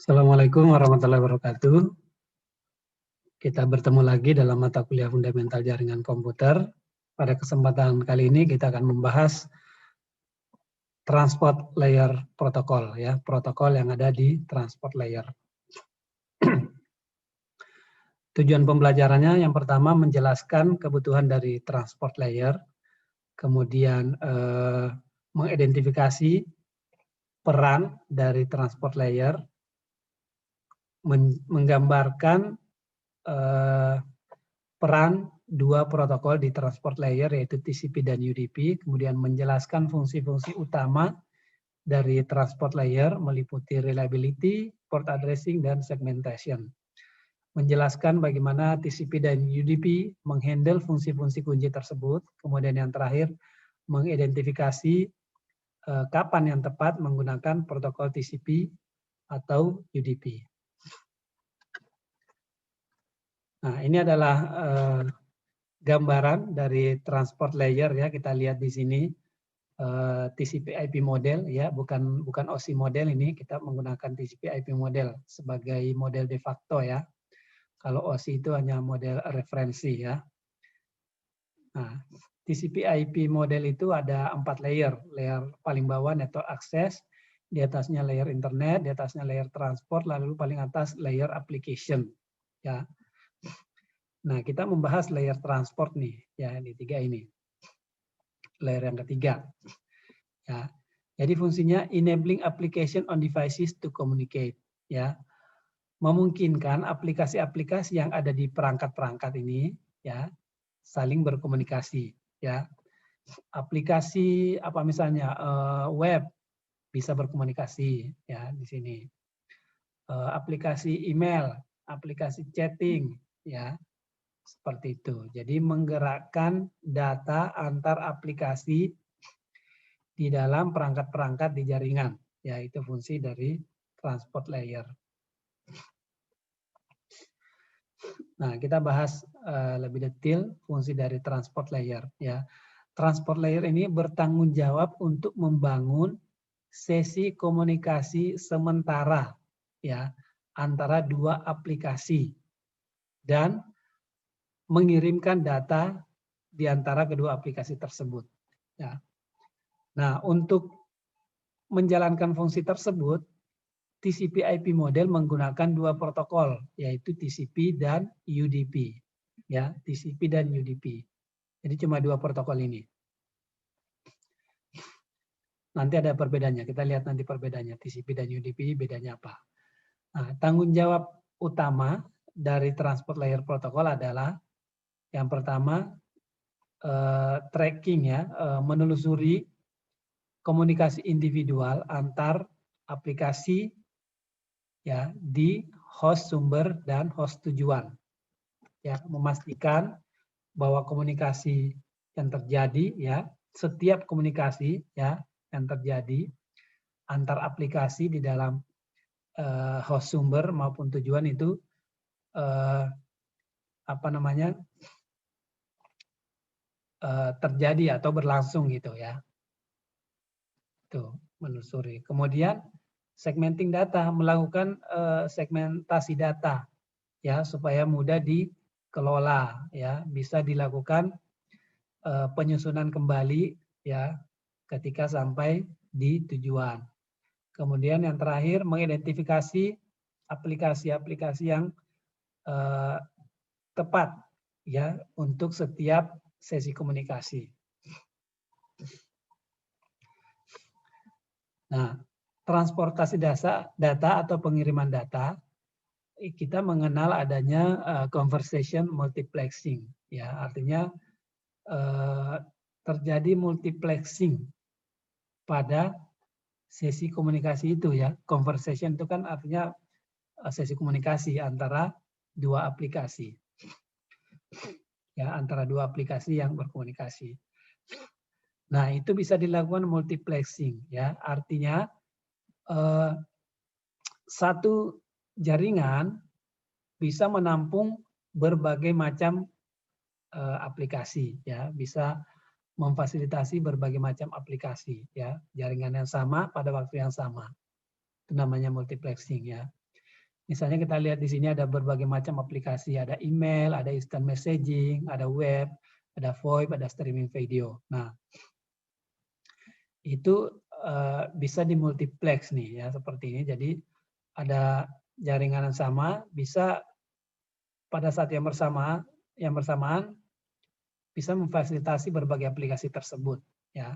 Assalamualaikum warahmatullahi wabarakatuh. Kita bertemu lagi dalam mata kuliah Fundamental Jaringan Komputer. Pada kesempatan kali ini kita akan membahas Transport Layer Protocol, ya, protokol yang ada di Transport Layer. Tujuan pembelajarannya yang pertama menjelaskan kebutuhan dari Transport Layer, kemudian mengidentifikasi peran dari Transport Layer, menggambarkan peran dua protokol di transport layer yaitu TCP dan UDP, kemudian menjelaskan fungsi-fungsi utama dari transport layer meliputi reliability, port addressing, dan segmentation. Menjelaskan bagaimana TCP dan UDP menghandle fungsi-fungsi kunci tersebut, kemudian yang terakhir mengidentifikasi kapan yang tepat menggunakan protokol TCP atau UDP. Nah, ini adalah gambaran dari transport layer, ya, kita lihat di sini TCP/IP model, ya, bukan OSI model, ini kita menggunakan TCP/IP model sebagai model de facto, ya. Kalau OSI itu hanya model referensi, ya. Nah, TCP/IP model itu ada 4 layer. Layer paling bawah network access, di atasnya layer internet, di atasnya layer transport, lalu paling atas layer application, ya. Nah, kita membahas layer transport nih, ya, di 3 ini. Layer yang ketiga. Ya. Jadi fungsinya enabling application on devices to communicate, ya. Memungkinkan aplikasi-aplikasi yang ada di perangkat-perangkat ini, ya, saling berkomunikasi, ya. Aplikasi apa misalnya web bisa berkomunikasi, ya, di sini. Aplikasi email, aplikasi chatting, ya. Seperti itu. Jadi menggerakkan data antar aplikasi di dalam perangkat-perangkat di jaringan, yaitu fungsi dari transport layer. Nah, kita bahas lebih detail fungsi dari transport layer, ya. Transport layer ini bertanggung jawab untuk membangun sesi komunikasi sementara, ya, antara dua aplikasi dan mengirimkan data di antara kedua aplikasi tersebut, ya. Nah, untuk menjalankan fungsi tersebut, TCP/IP model menggunakan dua protokol, yaitu TCP dan UDP, ya, TCP dan UDP. Jadi cuma dua protokol ini. Nanti ada perbedaannya. Kita lihat nanti perbedaannya TCP dan UDP bedanya apa. Nah, tanggung jawab utama dari transport layer protokol adalah yang pertama tracking, ya, menelusuri komunikasi individual antar aplikasi, ya, di host sumber dan host tujuan, ya, memastikan bahwa komunikasi yang terjadi, ya, setiap komunikasi, ya, yang terjadi antar aplikasi di dalam host sumber maupun tujuan itu apa namanya terjadi atau berlangsung gitu, ya. Tuh, menelusuri. Kemudian segmenting data, melakukan segmentasi data, ya, supaya mudah dikelola, ya, bisa dilakukan penyusunan kembali, ya, ketika sampai di tujuan. Kemudian yang terakhir mengidentifikasi aplikasi-aplikasi yang tepat, ya, untuk setiap sesi komunikasi. Nah, transportasi data atau pengiriman data, kita mengenal adanya conversation multiplexing, ya, artinya terjadi multiplexing pada sesi komunikasi itu, ya. Conversation itu kan artinya sesi komunikasi antara dua aplikasi, ya, antara dua aplikasi yang berkomunikasi. Nah, itu bisa dilakukan multiplexing, ya, artinya satu jaringan bisa menampung berbagai macam aplikasi, ya, bisa memfasilitasi berbagai macam aplikasi, ya, jaringan yang sama pada waktu yang sama. Itu namanya multiplexing, ya. Misalnya kita lihat di sini ada berbagai macam aplikasi, ada email, ada instant messaging, ada web, ada VoIP, ada streaming video. Nah, itu bisa dimultiplex nih ya seperti ini. Jadi ada jaringan yang sama, bisa pada saat yang bersamaan bisa memfasilitasi berbagai aplikasi tersebut ya.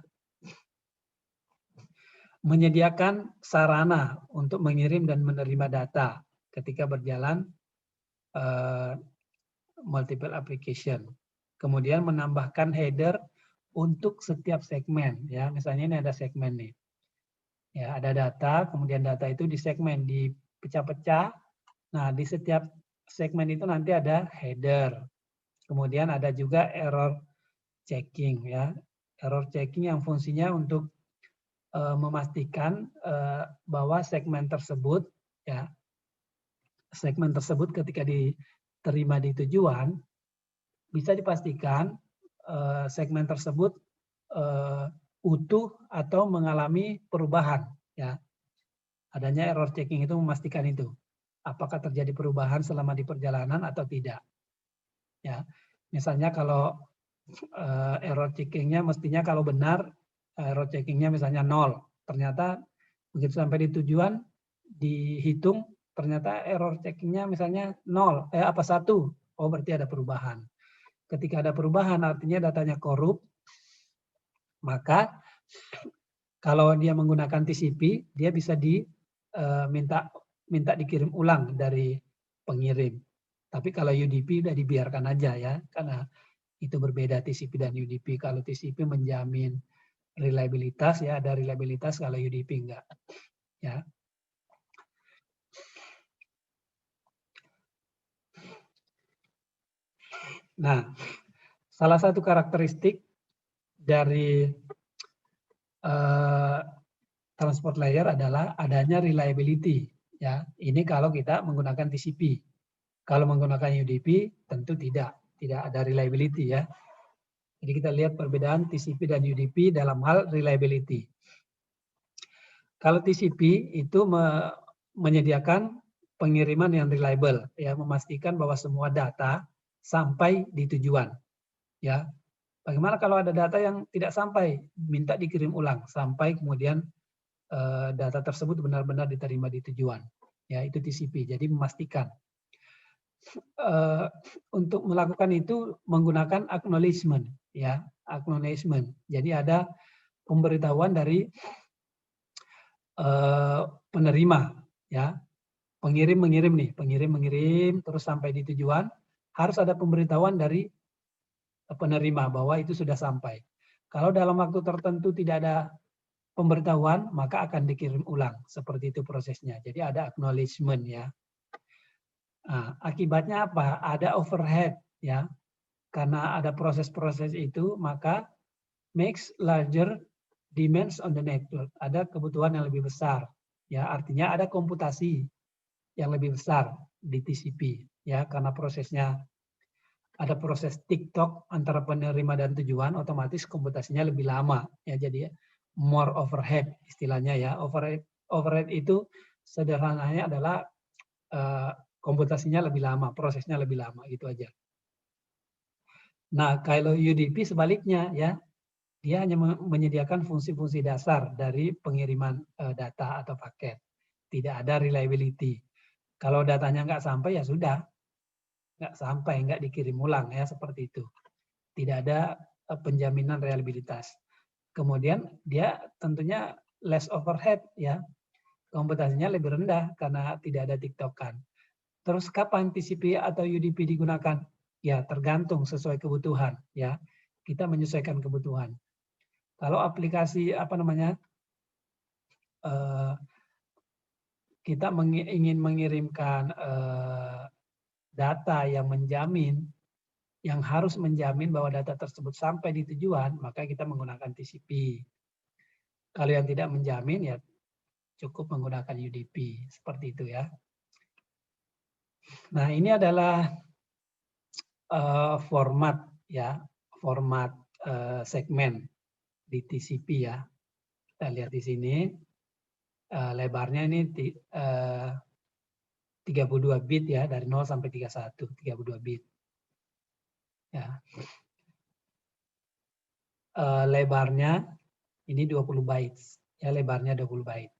Menyediakan sarana untuk mengirim dan menerima data ketika berjalan multiple application. Kemudian menambahkan header untuk setiap segmen ya. Misalnya ini ada segmen nih. Ya, ada data, kemudian data itu disegmen, dipecah-pecah. Nah, di setiap segmen itu nanti ada header. Kemudian ada juga error checking ya. Error checking yang fungsinya untuk memastikan bahwa segmen tersebut ya, segmen tersebut ketika diterima di tujuan bisa dipastikan segmen tersebut utuh atau mengalami perubahan ya. Adanya error checking itu memastikan itu. Apakah terjadi perubahan selama di perjalanan atau tidak. Ya. Misalnya kalau error checkingnya mestinya kalau benar error checkingnya misalnya 0. Ternyata begitu sampai di tujuan dihitung ternyata error checkingnya misalnya 0, 1. Oh berarti ada perubahan. Ketika ada perubahan artinya datanya korup, maka kalau dia menggunakan TCP dia bisa minta dikirim ulang dari pengirim. Tapi kalau UDP udah dibiarkan aja ya, karena itu berbeda TCP dan UDP. Kalau TCP menjamin reliabilitas ya, ada reliabilitas, kalau UDP enggak. Ya. Nah, salah satu karakteristik dari transport layer adalah adanya reliability. Ya, ini kalau kita menggunakan TCP. Kalau menggunakan UDP tentu tidak ada reliability ya. Jadi kita lihat perbedaan TCP dan UDP dalam hal reliability. Kalau TCP itu menyediakan pengiriman yang reliable, ya, memastikan bahwa semua data sampai di tujuan. Ya, bagaimana kalau ada data yang tidak sampai, minta dikirim ulang sampai kemudian data tersebut benar-benar diterima di tujuan. Ya, itu TCP. Jadi memastikan. Untuk melakukan itu menggunakan acknowledgement, ya, acknowledgement. Jadi ada pemberitahuan dari penerima, ya, pengirim mengirim terus sampai di tujuan harus ada pemberitahuan dari penerima bahwa itu sudah sampai. Kalau dalam waktu tertentu tidak ada pemberitahuan maka akan dikirim ulang, seperti itu prosesnya. Jadi ada acknowledgement ya. Nah, akibatnya apa? Ada overhead ya. Karena ada proses-proses itu maka makes larger demands on the network. Ada kebutuhan yang lebih besar. Ya, artinya ada komputasi yang lebih besar di TCP ya, karena prosesnya ada proses TikTok antara penerima dan tujuan, otomatis komputasinya lebih lama ya, jadi more overhead istilahnya ya. Overhead itu sederhananya adalah komputasinya lebih lama, prosesnya lebih lama, gitu aja. Nah, kalau UDP sebaliknya ya, dia hanya menyediakan fungsi-fungsi dasar dari pengiriman data atau paket. Tidak ada reliability. Kalau datanya nggak sampai ya sudah, nggak sampai, nggak dikirim ulang ya, seperti itu. Tidak ada penjaminan reliabilitas. Kemudian dia tentunya less overhead ya, komputasinya lebih rendah karena tidak ada tiktokan. Terus kapan TCP atau UDP digunakan? Ya tergantung sesuai kebutuhan ya. Kita menyesuaikan kebutuhan. Kalau aplikasi kita ingin mengirimkan data yang harus menjamin bahwa data tersebut sampai di tujuan, maka kita menggunakan TCP. Kalau yang tidak menjamin ya cukup menggunakan UDP, seperti itu ya. Nah, ini adalah format ya, format segmen di TCP ya. Kita lihat di sini lebarnya ini 32 bit ya, dari 0 sampai 31, 32 bit. Ya. Lebarnya ini 20 bytes, ya, lebarnya 20 byte.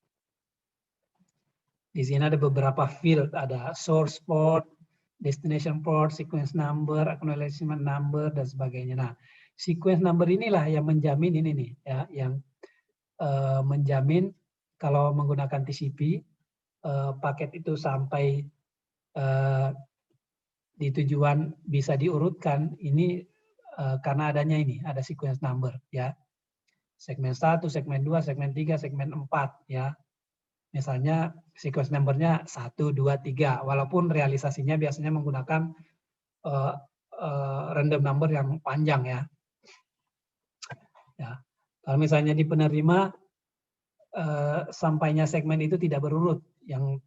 Di sini ada beberapa field, ada source port, destination port, sequence number, acknowledgement number, dan sebagainya. Nah, sequence number inilah yang menjamin ini nih, ya, yang menjamin kalau menggunakan TCP, paket itu sampai di tujuan bisa diurutkan, ini karena adanya ini, ada sequence number, ya. Segmen 1, segmen 2, segmen 3, segmen 4, ya. Misalnya sequence number-nya 1, 2, 3, walaupun realisasinya biasanya menggunakan random number yang panjang ya. Ya. Kalau misalnya di penerima sampainya segmen itu tidak berurut, yang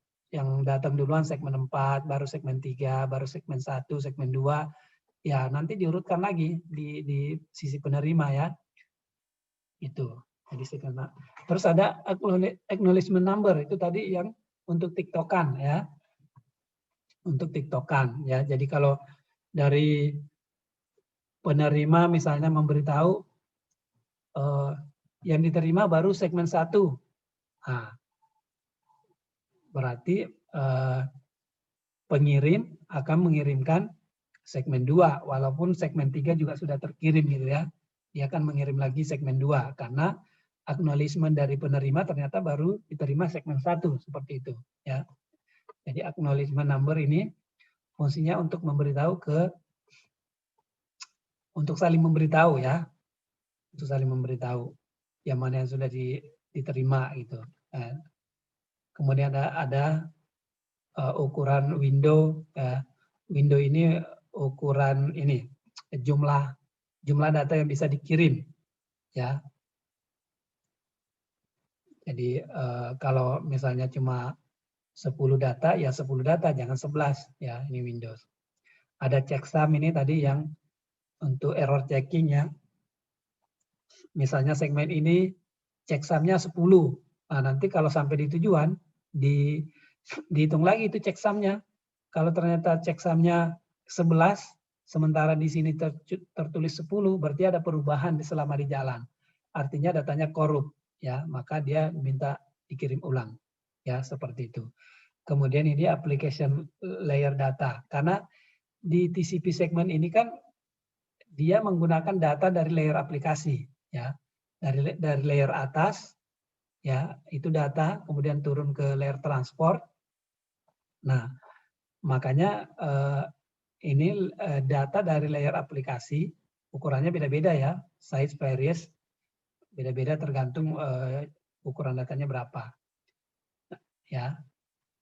datang duluan segmen 4, baru segmen 3, baru segmen 1, segmen 2, ya nanti diurutkan lagi di sisi penerima ya. Itu. Jadi terus ada acknowledgement number, itu tadi yang untuk tiktokan ya. Untuk tiktokan ya. Jadi kalau dari penerima misalnya memberitahu yang diterima baru segmen 1. Nah, berarti pengirim akan mengirimkan segmen 2 walaupun segmen 3 juga sudah terkirim gitu ya. Dia akan mengirim lagi segmen 2 karena acknowledgement dari penerima ternyata baru diterima segmen 1 seperti itu ya. Jadi acknowledgement number ini fungsinya untuk memberitahu untuk saling memberitahu ya. Untuk saling memberitahu yang mana yang sudah diterima gitu. Nah, kemudian ada ukuran window ya. Window ini ukuran ini jumlah data yang bisa dikirim ya. Jadi kalau misalnya cuma 10 data, ya 10 data, jangan 11 ya, ini Windows. Ada checksum ini tadi yang untuk error checking ya. Misalnya segmen ini checksumnya 10. Nah, nanti kalau sampai di tujuan, dihitung lagi itu checksumnya. Kalau ternyata checksumnya 11, sementara di sini tertulis 10, berarti ada perubahan selama di jalan. Artinya datanya korup. Ya, maka dia minta dikirim ulang ya, seperti itu. Kemudian ini application layer data, karena di TCP segmen ini kan dia menggunakan data dari layer aplikasi ya, dari layer atas ya, itu data kemudian turun ke layer transport. Nah, makanya ini data dari layer aplikasi ukurannya beda-beda ya, size varies beda-beda tergantung ukuran datanya berapa. Ya.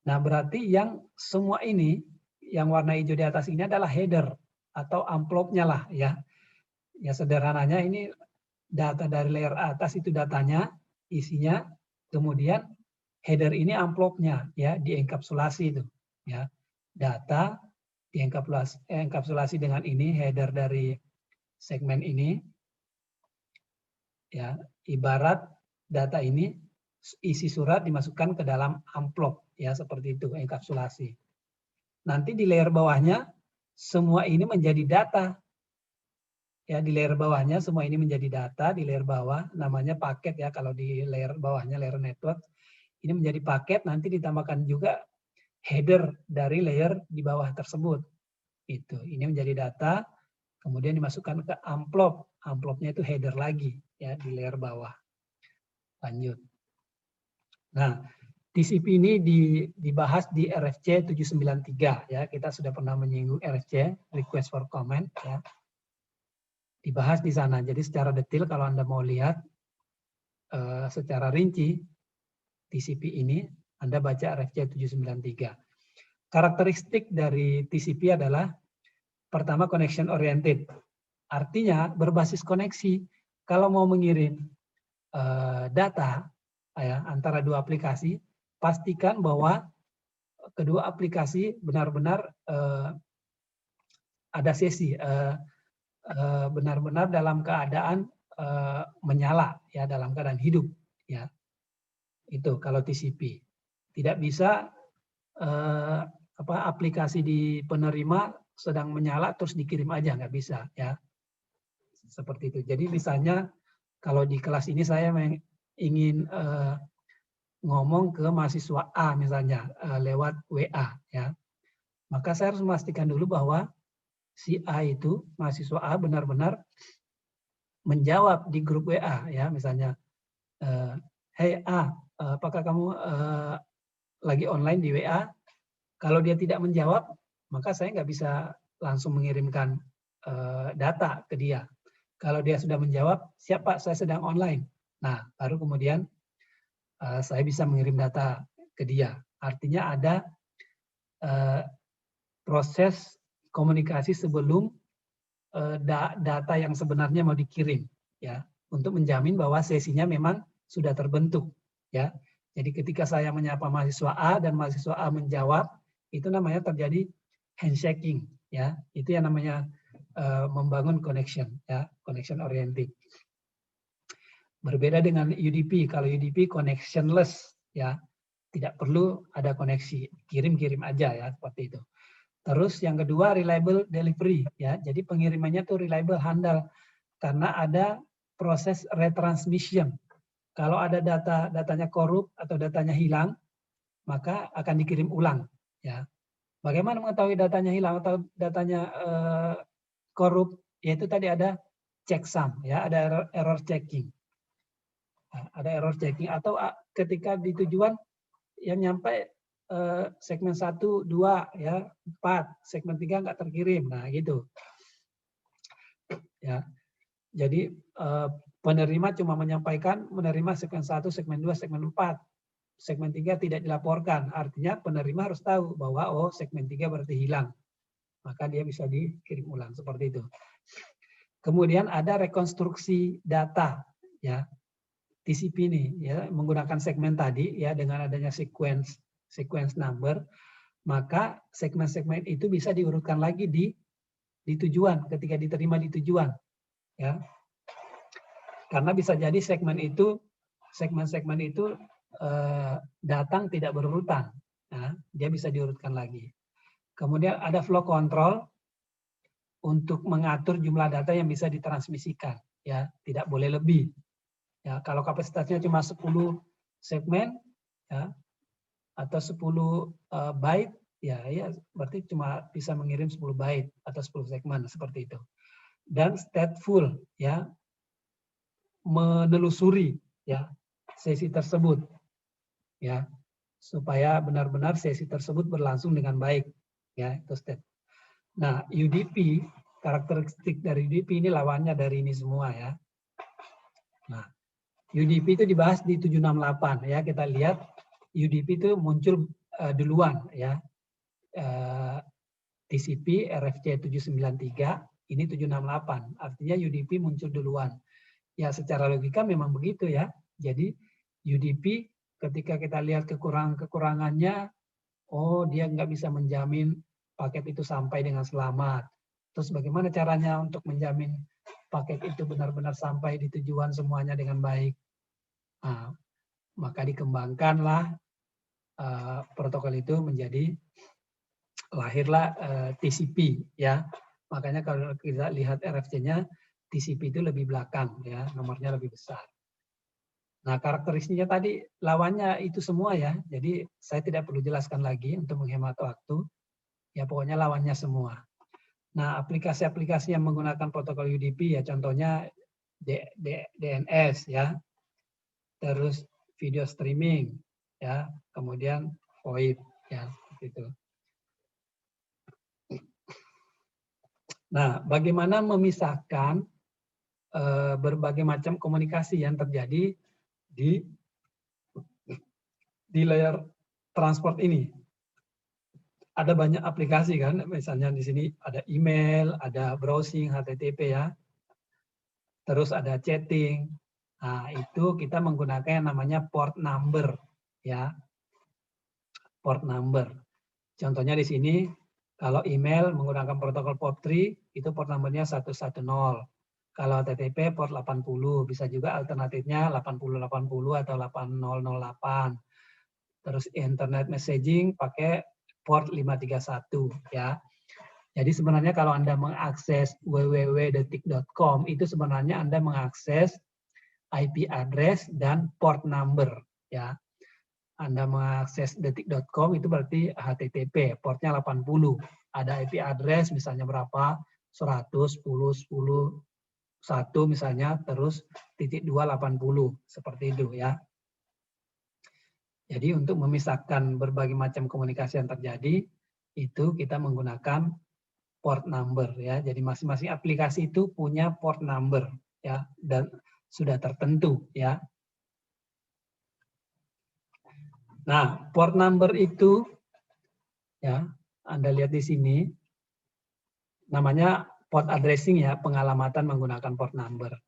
Nah, berarti yang semua ini yang warna hijau di atas ini adalah header atau amplopnya lah ya. Ya sederhananya ini data dari layer atas itu datanya, isinya, kemudian header ini amplopnya ya, dienkapsulasi itu ya. Data dienkapsulasi dengan ini header dari segmen ini ya, ibarat data ini isi surat dimasukkan ke dalam amplop ya, seperti itu enkapsulasi. Nanti di layer bawahnya semua ini menjadi data. Ya, di layer bawahnya semua ini menjadi data, di layer bawah namanya paket ya, kalau di layer bawahnya layer network ini menjadi paket, nanti ditambahkan juga header dari layer di bawah tersebut. Itu, ini menjadi data, kemudian dimasukkan ke amplop. Amplopnya itu header lagi ya di layer bawah. Lanjut. Nah, TCP ini dibahas di RFC 793 ya. Kita sudah pernah menyinggung RFC, request for comment ya. Dibahas di sana. Jadi secara detail kalau Anda mau lihat secara rinci TCP ini, Anda baca RFC 793. Karakteristik dari TCP adalah pertama connection oriented. Artinya berbasis koneksi. Kalau mau mengirim data ya, antara dua aplikasi, pastikan bahwa kedua aplikasi benar-benar ada sesi, benar-benar dalam keadaan menyala ya, dalam keadaan hidup ya. Itu kalau TCP. Tidak bisa aplikasi di penerima sedang menyala terus dikirim aja, nggak bisa ya. Seperti itu. Jadi misalnya kalau di kelas ini saya ingin ngomong ke mahasiswa A misalnya lewat WA ya. Maka saya harus memastikan dulu bahwa si A itu, mahasiswa A benar-benar menjawab di grup WA ya, misalnya hey A, apakah kamu lagi online di WA? Kalau dia tidak menjawab, maka saya nggak bisa langsung mengirimkan data ke dia. Kalau dia sudah menjawab, siap Pak, saya sedang online. Nah, baru kemudian saya bisa mengirim data ke dia. Artinya ada proses komunikasi sebelum data yang sebenarnya mau dikirim, ya, untuk menjamin bahwa sesinya memang sudah terbentuk, ya. Jadi ketika saya menyapa mahasiswa A dan mahasiswa A menjawab, itu namanya terjadi handshaking, ya. Itu yang namanya membangun connection, ya, connection oriented. Berbeda dengan UDP. Kalau UDP connectionless, ya, tidak perlu ada koneksi, kirim-kirim aja ya, seperti itu. Terus yang kedua reliable delivery, ya. Jadi pengirimannya tuh reliable, handal, karena ada proses retransmission. Kalau ada datanya korup atau datanya hilang, maka akan dikirim ulang, ya. Bagaimana mengetahui datanya hilang atau datanya korup? Yaitu tadi ada checksum, ya, ada error checking. Nah, ada error checking atau ketika di tujuan yang nyampe segmen 1, 2, ya, 4, segmen 3 nggak terkirim. Nah, gitu. Ya. Jadi penerima cuma menyampaikan menerima segmen 1, segmen 2, segmen 4. Segmen 3 tidak dilaporkan. Artinya penerima harus tahu bahwa oh segmen 3 berarti hilang. Maka dia bisa dikirim ulang seperti itu. Kemudian ada rekonstruksi data, ya. TCP ini ya menggunakan segmen tadi ya dengan adanya sequence number, maka segmen-segmen itu bisa diurutkan lagi di tujuan ketika diterima di tujuan, ya. Karena bisa jadi segmen-segmen itu datang tidak berurutan, nah, dia bisa diurutkan lagi. Kemudian ada flow control untuk mengatur jumlah data yang bisa ditransmisikan, ya, tidak boleh lebih. Ya, kalau kapasitasnya cuma 10 segmen, ya, atau 10 byte, ya berarti cuma bisa mengirim 10 byte atau 10 segmen seperti itu. Dan stateful, ya, menelusuri ya sesi tersebut, ya, supaya benar-benar sesi tersebut berlangsung dengan baik, ya, itu state. Nah, UDP, karakteristik dari UDP ini lawannya dari ini semua, ya. Nah, UDP itu dibahas di 768, ya, kita lihat UDP itu muncul duluan, ya. TCP RFC 793, ini 768, artinya UDP muncul duluan. Ya, secara logika memang begitu, ya. Jadi UDP ketika kita lihat kekurangannya, oh dia nggak bisa menjamin paket itu sampai dengan selamat. Terus bagaimana caranya untuk menjamin paket itu benar-benar sampai di tujuan semuanya dengan baik? Nah, maka dikembangkanlah protokol itu menjadi lahirlah TCP, ya. Makanya kalau kita lihat RFC-nya, TCP itu lebih belakang, ya, nomornya lebih besar. Nah, karakteristiknya tadi lawannya itu semua, ya. Jadi saya tidak perlu jelaskan lagi untuk menghemat waktu. Ya, pokoknya lawannya semua. Nah, aplikasi-aplikasi yang menggunakan protokol UDP, ya, contohnya DNS, ya. Terus video streaming, ya. Kemudian VoIP, ya, gitu. Nah, bagaimana memisahkan berbagai macam komunikasi yang terjadi di layer transport ini? Ada banyak aplikasi kan, misalnya di sini ada email, ada browsing HTTP, ya. Terus ada chatting. Nah, itu kita menggunakan yang namanya port number, ya. Port number. Contohnya di sini kalau email menggunakan protokol POP3 itu port numbernya 110. Kalau HTTP port 80, bisa juga alternatifnya 8080 atau 8008. Terus internet messaging pakai port 531 ya. Jadi sebenarnya kalau Anda mengakses www.detik.com itu sebenarnya Anda mengakses IP address dan port number ya. Anda mengakses detik.com itu berarti HTTP, portnya 80. Ada IP address misalnya berapa? 100, 10, 10, 1 misalnya, terus .280 seperti itu ya. Jadi untuk memisahkan berbagai macam komunikasi yang terjadi itu kita menggunakan port number ya. Jadi masing-masing aplikasi itu punya port number ya dan sudah tertentu ya. Nah, port number itu ya, Anda lihat di sini namanya port addressing ya, pengalamatan menggunakan port number.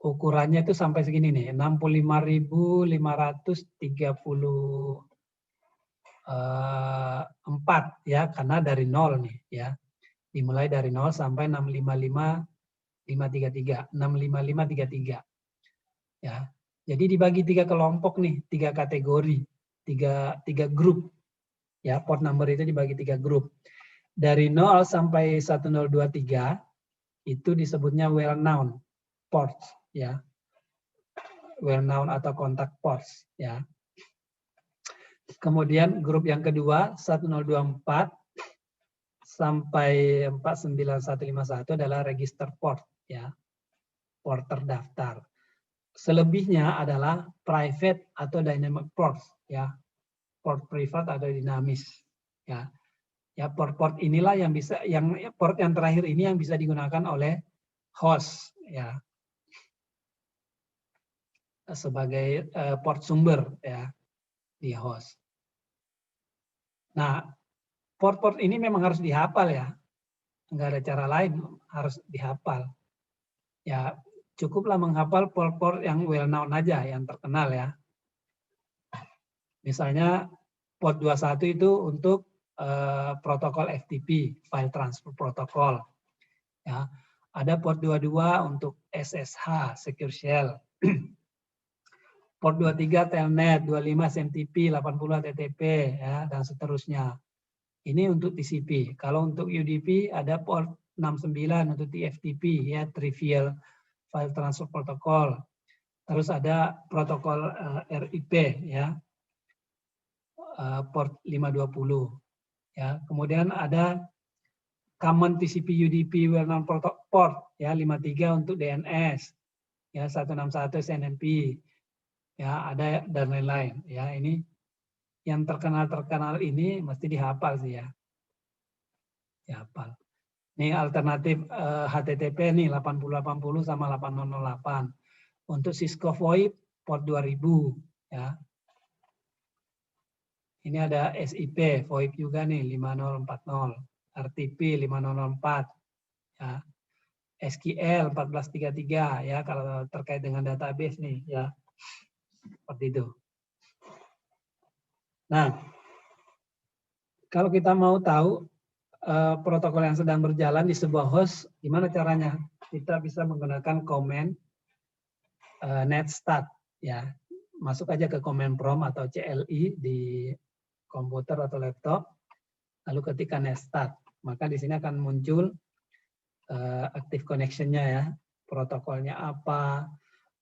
Ukurannya itu sampai segini nih, 65.534 ya, karena dari 0 nih ya. Dimulai dari 0 sampai 655.533, 65533. Ya. Jadi dibagi 3 kelompok nih, 3 kategori, 3 grup. Ya, port number itu dibagi 3 grup. Dari 0 sampai 1023 itu disebutnya well known ports ya. Well known atau contact ports ya. Kemudian grup yang kedua 1024 sampai 49151 adalah register port ya. Port terdaftar. Selebihnya adalah private atau dynamic ports ya. Port privat atau dinamis ya. Ya, port-port inilah yang bisa, port yang terakhir ini yang bisa digunakan oleh host ya sebagai port sumber ya di host. Nah, port-port ini memang harus dihafal ya, nggak ada cara lain, harus dihafal. Ya, cukuplah menghafal port-port yang well known aja, yang terkenal ya. Misalnya port 21 itu untuk protokol FTP, File Transfer Protocol. Ya, ada port 22 untuk SSH, Secure Shell. Port 23 Telnet, 25 SMTP, 80 HTTP, ya, dan seterusnya. Ini untuk TCP. Kalau untuk UDP ada port 69 untuk TFTP, ya, Trivial File Transfer Protocol. Terus ada protokol RIP, ya, port 520. Ya, kemudian ada Common TCP UDP well-known port ya 53 untuk DNS ya 161 SNMP ya ada dan lain-lain ya. Ini yang terkenal ini mesti dihafal sih ya. Dihafal. Ini alternatif HTTP nih 8080 sama 8008. Untuk Cisco VoIP port 2000 ya. Ini ada SIP VoIP juga nih 5040. RTP 5004 ya. SQL 1433 ya kalau terkait dengan database nih ya. Seperti itu. Nah, kalau kita mau tahu protokol yang sedang berjalan di sebuah host, gimana caranya? Kita bisa menggunakan command netstat ya. Masuk aja ke command prompt atau CLI di komputer atau laptop, lalu ketik netstat. Maka di sini akan muncul active connection-nya ya, protokolnya apa,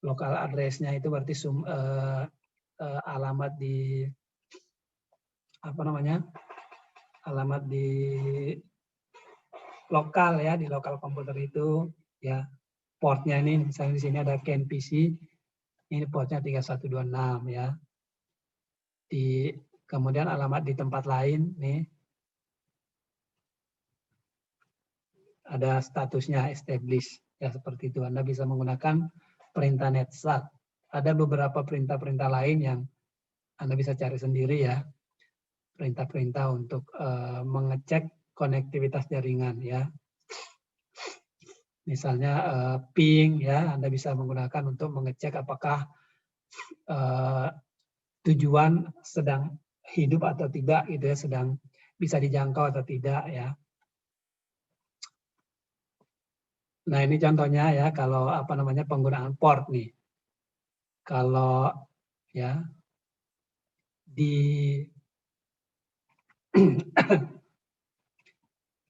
local address-nya itu berarti alamat di apa namanya, alamat di lokal ya, di lokal komputer itu ya. Portnya ini misalnya di sini ada CAN PC, ini portnya 3126 ya. Kemudian alamat di tempat lain nih ada statusnya established ya, seperti itu. Anda bisa menggunakan perintah netstat. Ada beberapa perintah-perintah lain yang Anda bisa cari sendiri ya. Perintah-perintah untuk mengecek konektivitas jaringan ya. Misalnya ping ya, Anda bisa menggunakan untuk mengecek apakah tujuan sedang hidup atau tidak gitu ya, sedang bisa dijangkau atau tidak ya. Nah, ini contohnya ya kalau apa namanya penggunaan port nih. Kalau ya di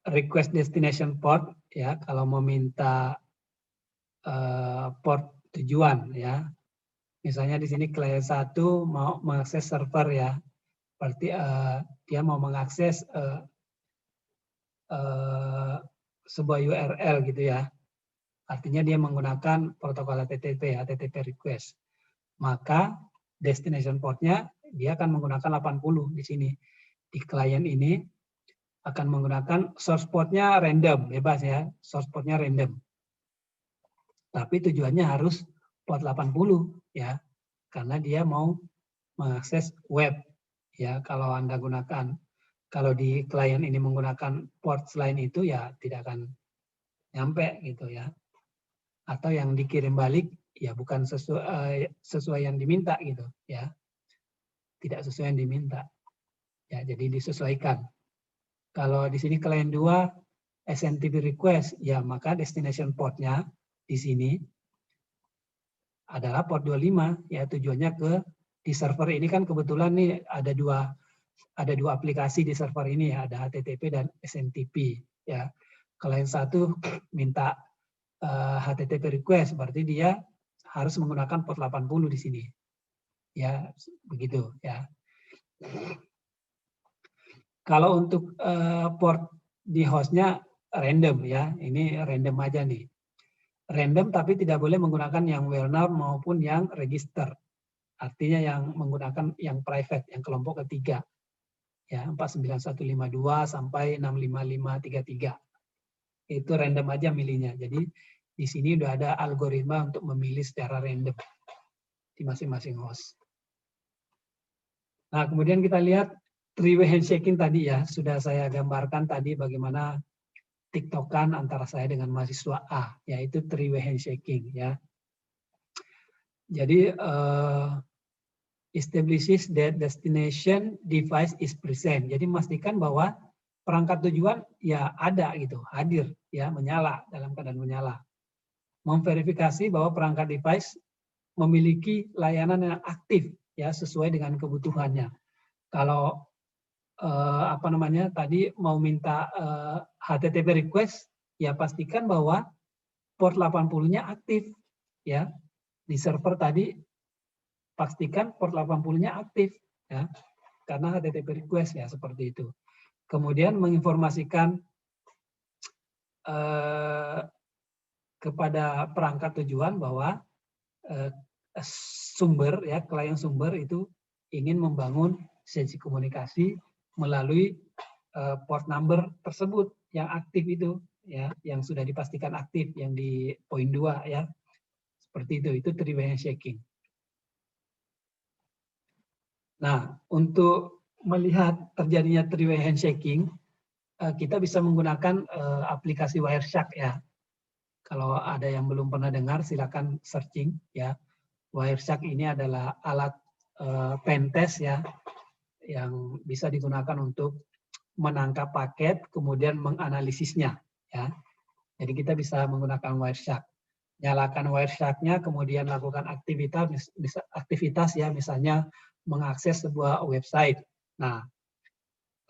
request destination port ya, kalau mau minta port tujuan ya. Misalnya di sini klien 1 mau mengakses server ya. Berarti dia mau mengakses sebuah URL gitu ya. Artinya dia menggunakan protokol HTTP, HTTP request. Maka destination portnya dia akan menggunakan 80 di sini. Di klien ini akan menggunakan source portnya random, bebas ya, source portnya random. Tapi tujuannya harus port 80 ya, karena dia mau mengakses web ya. Kalau Anda gunakan, kalau di klien ini menggunakan port selain itu ya tidak akan nyampe gitu ya. Atau yang dikirim balik ya bukan sesuai yang diminta gitu ya. Tidak sesuai yang diminta. Ya, jadi disesuaikan. Kalau di sini klien 2 SMTP request, ya maka destination portnya di sini adalah port 25, ya tujuannya ke di server ini kan kebetulan nih ada dua aplikasi di server ini ya, ada HTTP dan SMTP ya. Klien 1 minta HTTP request, berarti dia harus menggunakan port 80 di sini. Ya, begitu ya. Kalau untuk port di hostnya random ya, ini random aja nih. Random tapi tidak boleh menggunakan yang well known maupun yang register. Artinya yang menggunakan yang private, yang kelompok ketiga. Ya, 49152 sampai 65533. Itu random aja milihnya. Jadi di sini udah ada algoritma untuk memilih secara random di masing-masing host. Nah, kemudian kita lihat three-way handshaking tadi ya, sudah saya gambarkan tadi bagaimana tiktokan antara saya dengan mahasiswa A, yaitu three-way handshaking ya. Jadi establishes that destination device is present. Jadi memastikan bahwa perangkat tujuan ya ada gitu, hadir ya, menyala, dalam keadaan menyala. Memverifikasi bahwa perangkat device memiliki layanan yang aktif ya, sesuai dengan kebutuhannya. Kalau tadi mau minta HTTP request, ya pastikan bahwa port 80-nya aktif ya. Di server tadi pastikan port 80-nya aktif ya. Karena HTTP request ya, seperti itu. Kemudian menginformasikan kepada perangkat tujuan bahwa sumber ya, klien sumber itu ingin membangun sesi komunikasi melalui port number tersebut yang aktif itu ya, yang sudah dipastikan aktif, yang di poin 2 ya. Seperti itu three-way handshaking. Nah, untuk melihat terjadinya three-way handshaking, kita bisa menggunakan aplikasi Wireshark ya. Kalau ada yang belum pernah dengar, silakan searching ya. Wireshark ini adalah alat pentest ya, yang bisa digunakan untuk menangkap paket, kemudian menganalisisnya ya. Jadi kita bisa menggunakan Wireshark. Nyalakan Wireshark-nya, kemudian lakukan aktivitas ya, misalnya mengakses sebuah website. Nah,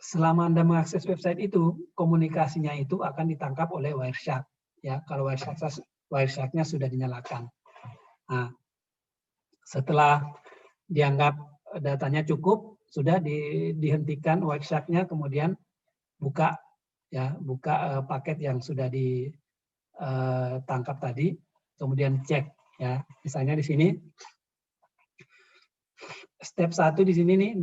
selama Anda mengakses website itu, komunikasinya itu akan ditangkap oleh Wireshark ya, kalau Wireshark-nya sudah dinyalakan. Nah, setelah dianggap datanya cukup, sudah dihentikan Wireshark-nya, kemudian buka paket yang sudah ditangkap tadi, kemudian cek ya. Misalnya di sini step 1 di sini nih,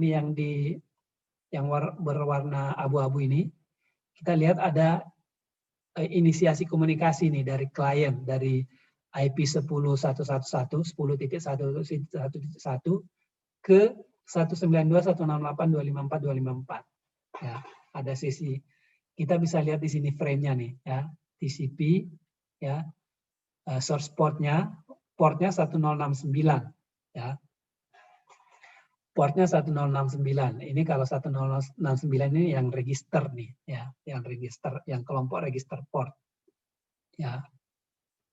yang berwarna abu-abu ini, kita lihat ada inisiasi komunikasi nih dari klien, dari IP 10.111, 10.1.1.1 ke 192.168.254.254. Ya, ada sesi. Kita bisa lihat di sini frame-nya nih ya, TCP ya, source portnya 1069 ya. Portnya 1069. Ini kalau 1069 ini yang register nih ya, yang register, yang kelompok register port. Ya.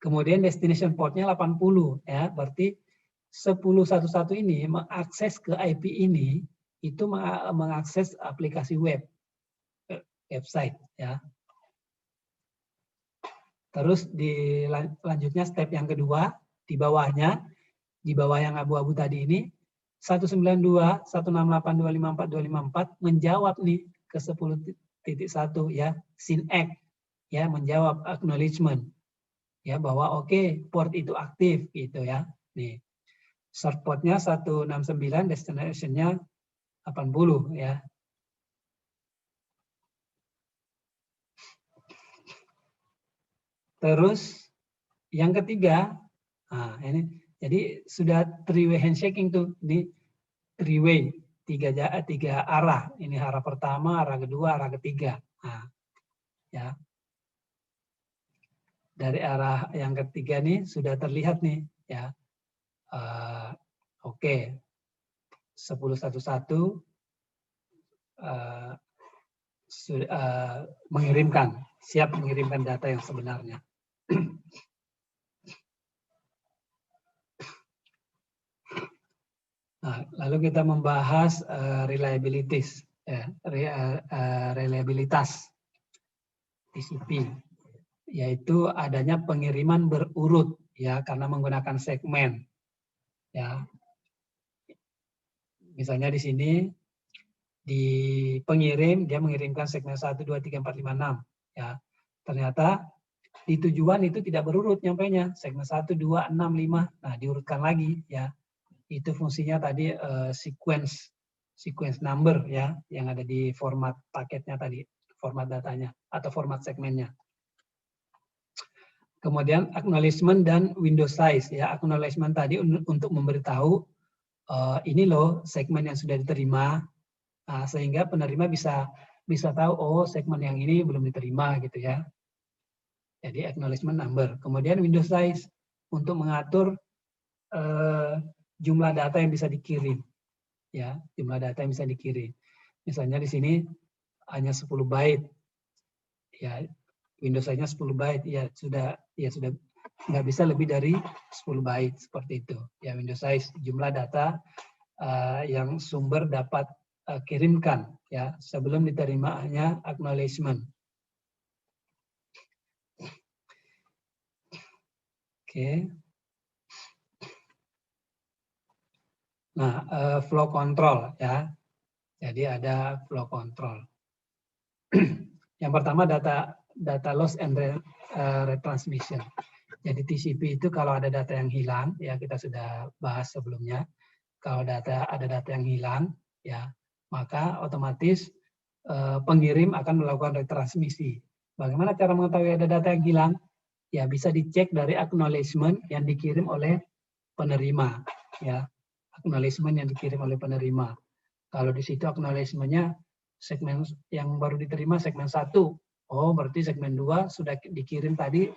Kemudian destination portnya 80 ya, berarti 10.1.1 ini mengakses ke IP ini itu mengakses aplikasi web website ya. Terus lanjutnya step yang kedua, di bawahnya, di bawah yang abu-abu tadi ini 192, 168, 254 menjawab nih ke 10.1 ya, SYN-ACK ya, menjawab acknowledgement ya bahwa oke, port itu aktif gitu ya. Nih. Source portnya 169, destination-nya 80 ya. Terus yang ketiga, nah ini jadi sudah three-way handshaking tuh, ini three-way, tiga arah. Ini arah pertama, arah kedua, arah ketiga. Nah, ya. Dari arah yang ketiga nih sudah terlihat nih, ya. Oke. 10.1 mengirimkan, siap mengirimkan data yang sebenarnya. Nah, lalu kita membahas reliabilities, reliabilitas TCP, yaitu adanya pengiriman berurut ya karena menggunakan segmen. Ya, misalnya di sini di pengirim dia mengirimkan segmen 1, 2, 3, 4, 5, 6. Ya, ternyata di tujuan itu tidak berurut nyampainya segmen 1, 2, 6, 5. Nah, diurutkan lagi ya. Itu fungsinya tadi sequence number ya yang ada di format paketnya tadi, format datanya atau format segmennya. Kemudian acknowledgement dan window size ya. Acknowledgement tadi untuk memberitahu ini loh segmen yang sudah diterima, sehingga penerima bisa tahu oh segmen yang ini belum diterima gitu ya. Jadi acknowledgement number. Kemudian window size untuk mengatur jumlah data yang bisa dikirim, ya jumlah data yang bisa dikirim. Misalnya di sini hanya 10 byte, ya Windows size-nya 10 byte, ya sudah nggak bisa lebih dari 10 byte seperti itu. Ya Windows size jumlah data yang sumber dapat kirimkan, ya sebelum diterimanya acknowledgement. Oke. Nah, flow control ya. Jadi ada flow control. Yang pertama data loss and retransmission. Jadi TCP itu kalau ada data yang hilang, ya kita sudah bahas sebelumnya. Kalau ada data yang hilang, ya maka otomatis pengirim akan melakukan retransmisi. Bagaimana cara mengetahui ada data yang hilang? Ya bisa dicek dari acknowledgement yang dikirim oleh penerima, ya. Acknowledgement yang dikirim oleh penerima. Kalau di situ acknowledgement-nya segmen yang baru diterima segmen 1. Oh, berarti segmen 2 sudah dikirim tadi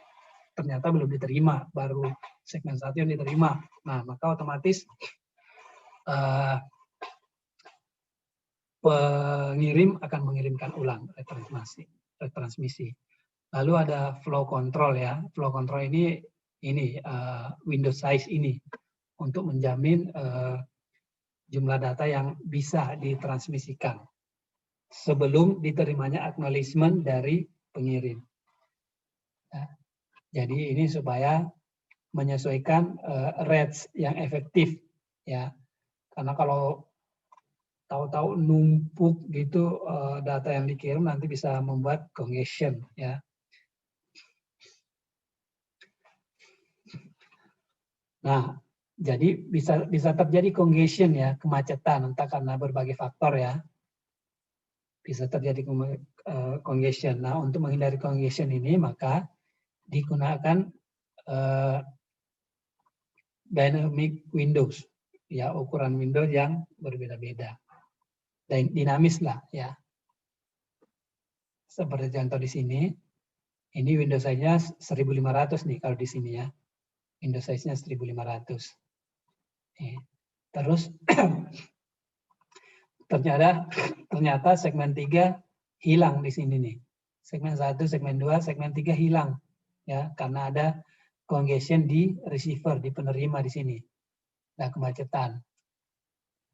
ternyata belum diterima, baru segmen 1 yang diterima. Nah, maka otomatis pengirim akan mengirimkan ulang retransmisi. Lalu ada flow control ya. Flow control ini window size ini untuk menjamin jumlah data yang bisa ditransmisikan sebelum diterimanya acknowledgement dari pengirim. Ya. Jadi ini supaya menyesuaikan rates yang efektif ya. Karena kalau tahu-tahu numpuk gitu data yang dikirim nanti bisa membuat congestion ya. Nah, jadi bisa terjadi congestion ya, kemacetan entah karena berbagai faktor ya. Bisa terjadi congestion. Nah, untuk menghindari congestion ini maka digunakan dynamic windows ya, ukuran windows yang berbeda-beda. Dan dinamis lah ya. Seperti contoh di sini, ini windows size-nya 1500 nih kalau di sini ya. Windows size-nya 1500. Terus ternyata segmen 3 hilang di sini nih. Segmen 1, segmen 2, segmen 3 hilang ya karena ada congestion di receiver, di penerima di sini. Nah, kemacetan.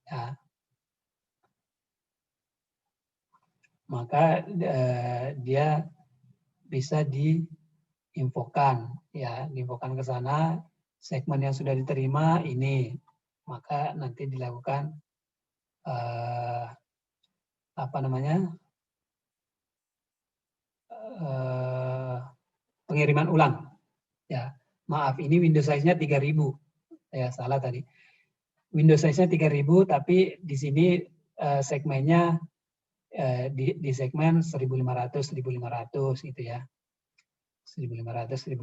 Ya. maka dia bisa diinfokan, ya, diinfokan ke sana segmen yang sudah diterima ini, maka nanti dilakukan apa namanya, pengiriman ulang. Ya, maaf, ini window size-nya 3000, ya salah tadi. Window size-nya 3000, tapi di sini segmennya di segmen 1500 gitu ya. 1500.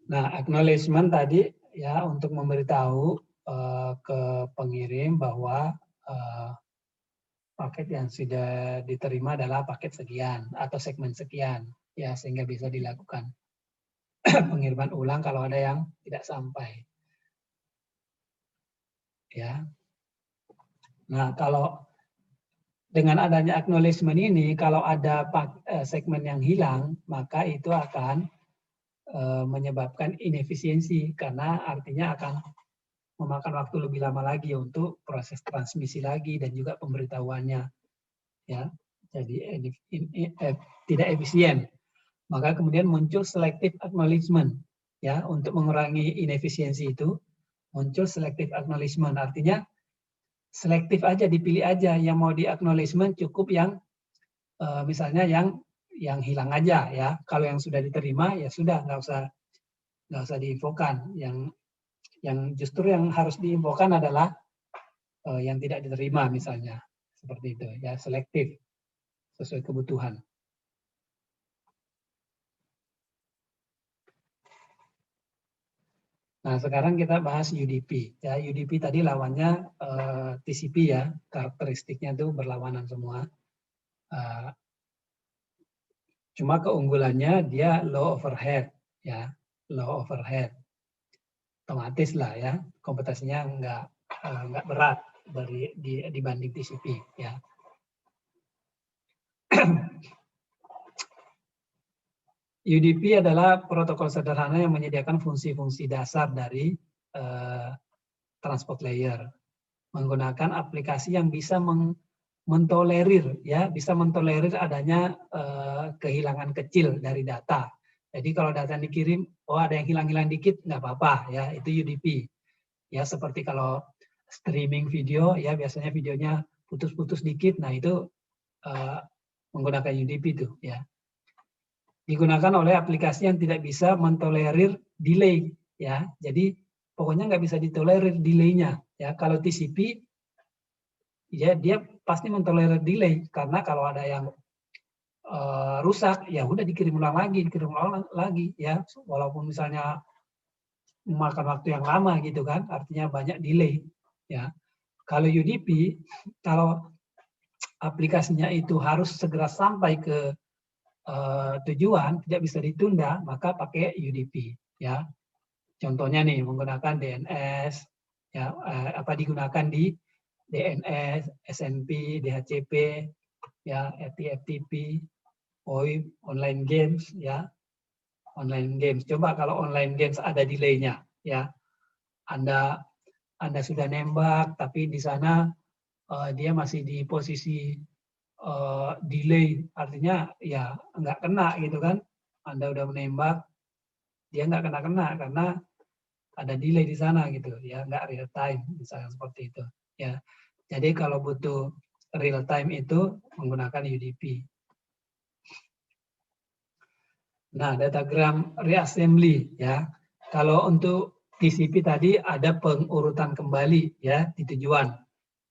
Nah, acknowledgement tadi ya untuk memberitahu ke pengirim bahwa paket yang sudah diterima adalah paket sekian atau segmen sekian, ya, sehingga bisa dilakukan pengiriman ulang kalau ada yang tidak sampai. Ya. Nah, kalau dengan adanya acknowledgement ini, kalau ada segmen yang hilang, maka itu akan menyebabkan inefisiensi, karena artinya akan memakan waktu lebih lama lagi untuk proses transmisi lagi dan juga pemberitahuannya, ya, jadi tidak efisien. Maka kemudian muncul selective acknowledgement, ya, untuk mengurangi inefisiensi itu muncul selective acknowledgement, artinya selektif aja, dipilih aja yang mau di acknowledgement, cukup yang misalnya yang hilang aja, ya. Kalau yang sudah diterima ya sudah, nggak usah diinfokan. Yang justru yang harus diinfokan adalah yang tidak diterima misalnya, seperti itu ya, selektif sesuai kebutuhan. Nah, sekarang kita bahas UDP ya. UDP tadi lawannya TCP ya, karakteristiknya itu berlawanan semua. Cuma keunggulannya dia low overhead ya, low overhead. Otomatis lah ya, komputasinya nggak berat dibanding TCP ya. UDP adalah protokol sederhana yang menyediakan fungsi-fungsi dasar dari transport layer, menggunakan aplikasi yang bisa mentolerir ya, bisa mentolerir adanya kehilangan kecil dari data. Jadi kalau data dikirim, oh ada yang hilang-hilang dikit, nggak apa-apa ya, itu UDP. Ya seperti kalau streaming video ya, biasanya videonya putus-putus dikit, nah itu menggunakan UDP itu ya. Digunakan oleh aplikasi yang tidak bisa mentolerir delay ya. Jadi pokoknya nggak bisa ditolerir delay-nya ya. Kalau TCP ya dia pasti mentolerir delay, karena kalau ada yang rusak ya udah dikirim ulang lagi ya, walaupun misalnya memakan waktu yang lama gitu kan, artinya banyak delay ya. Kalau UDP, kalau aplikasinya itu harus segera sampai ke tujuan, tidak bisa ditunda, maka pakai UDP ya. Contohnya nih menggunakan DNS ya, digunakan di DNS, SNP, DHCP ya, FTP, OIP, online games ya. Online games. Coba kalau online games ada delay-nya ya. Anda sudah nembak tapi di sana dia masih di posisi delay, artinya ya nggak kena gitu kan. Anda udah menembak, dia nggak kena karena ada delay di sana gitu ya, nggak real time misalnya seperti itu ya. Jadi kalau butuh real time itu menggunakan UDP. Nah, datagram reassembly ya. Kalau untuk TCP tadi ada pengurutan kembali ya di tujuan.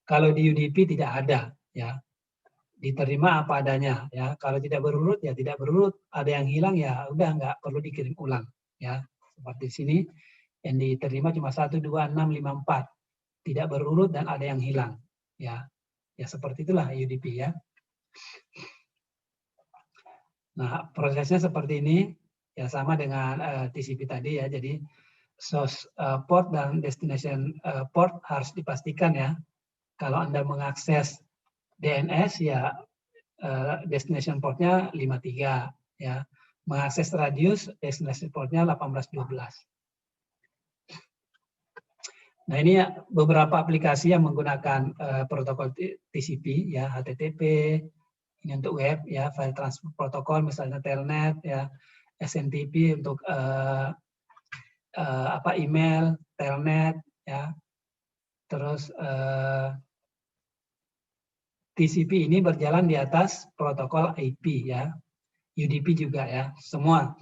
Kalau di UDP tidak ada ya. Diterima apa adanya ya. Kalau tidak berurut ya tidak berurut. Ada yang hilang ya udah nggak perlu dikirim ulang ya. Seperti sini yang diterima cuma 1, 2, 6, 5, 4. Tidak berurut dan ada yang hilang ya. Ya seperti itulah UDP ya. Nah, prosesnya seperti ini, ya sama dengan TCP tadi ya. Jadi source port dan destination port harus dipastikan ya. Kalau Anda mengakses DNS ya destination portnya 53 ya. Mengakses radius destination portnya 1812. Nah, ini beberapa aplikasi yang menggunakan protokol TCP, ya, HTTP, ini untuk web, ya, file transfer protokol, misalnya Telnet, ya, SMTP untuk email, Telnet, ya, terus TCP ini berjalan di atas protokol IP, ya, UDP juga, ya, semua.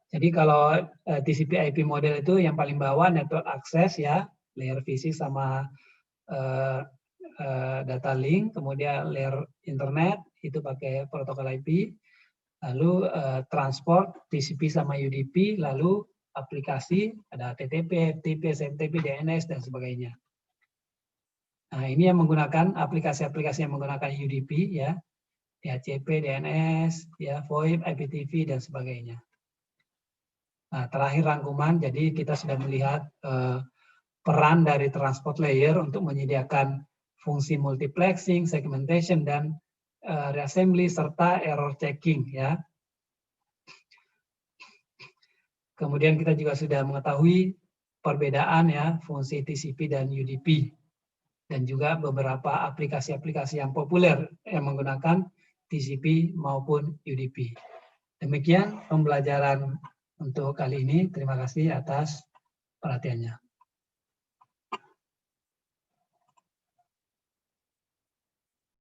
Jadi kalau TCP IP model itu yang paling bawah network access, ya, layer fisik sama data link, kemudian layer internet itu pakai protokol IP, lalu transport TCP sama UDP, lalu aplikasi ada HTTP, FTP, SMTP, DNS dan sebagainya. Nah, ini yang menggunakan aplikasi-aplikasi yang menggunakan UDP, ya, DHCP, DNS, ya, VoIP, IPTV dan sebagainya. Nah, terakhir rangkuman, jadi kita sudah melihat peran dari transport layer untuk menyediakan fungsi multiplexing, segmentation, dan reassembly serta error checking, ya. Kemudian kita juga sudah mengetahui perbedaan, ya, fungsi TCP dan UDP, dan juga beberapa aplikasi-aplikasi yang populer yang menggunakan TCP maupun UDP. Demikian pembelajaran untuk kali ini. Terima kasih atas perhatiannya.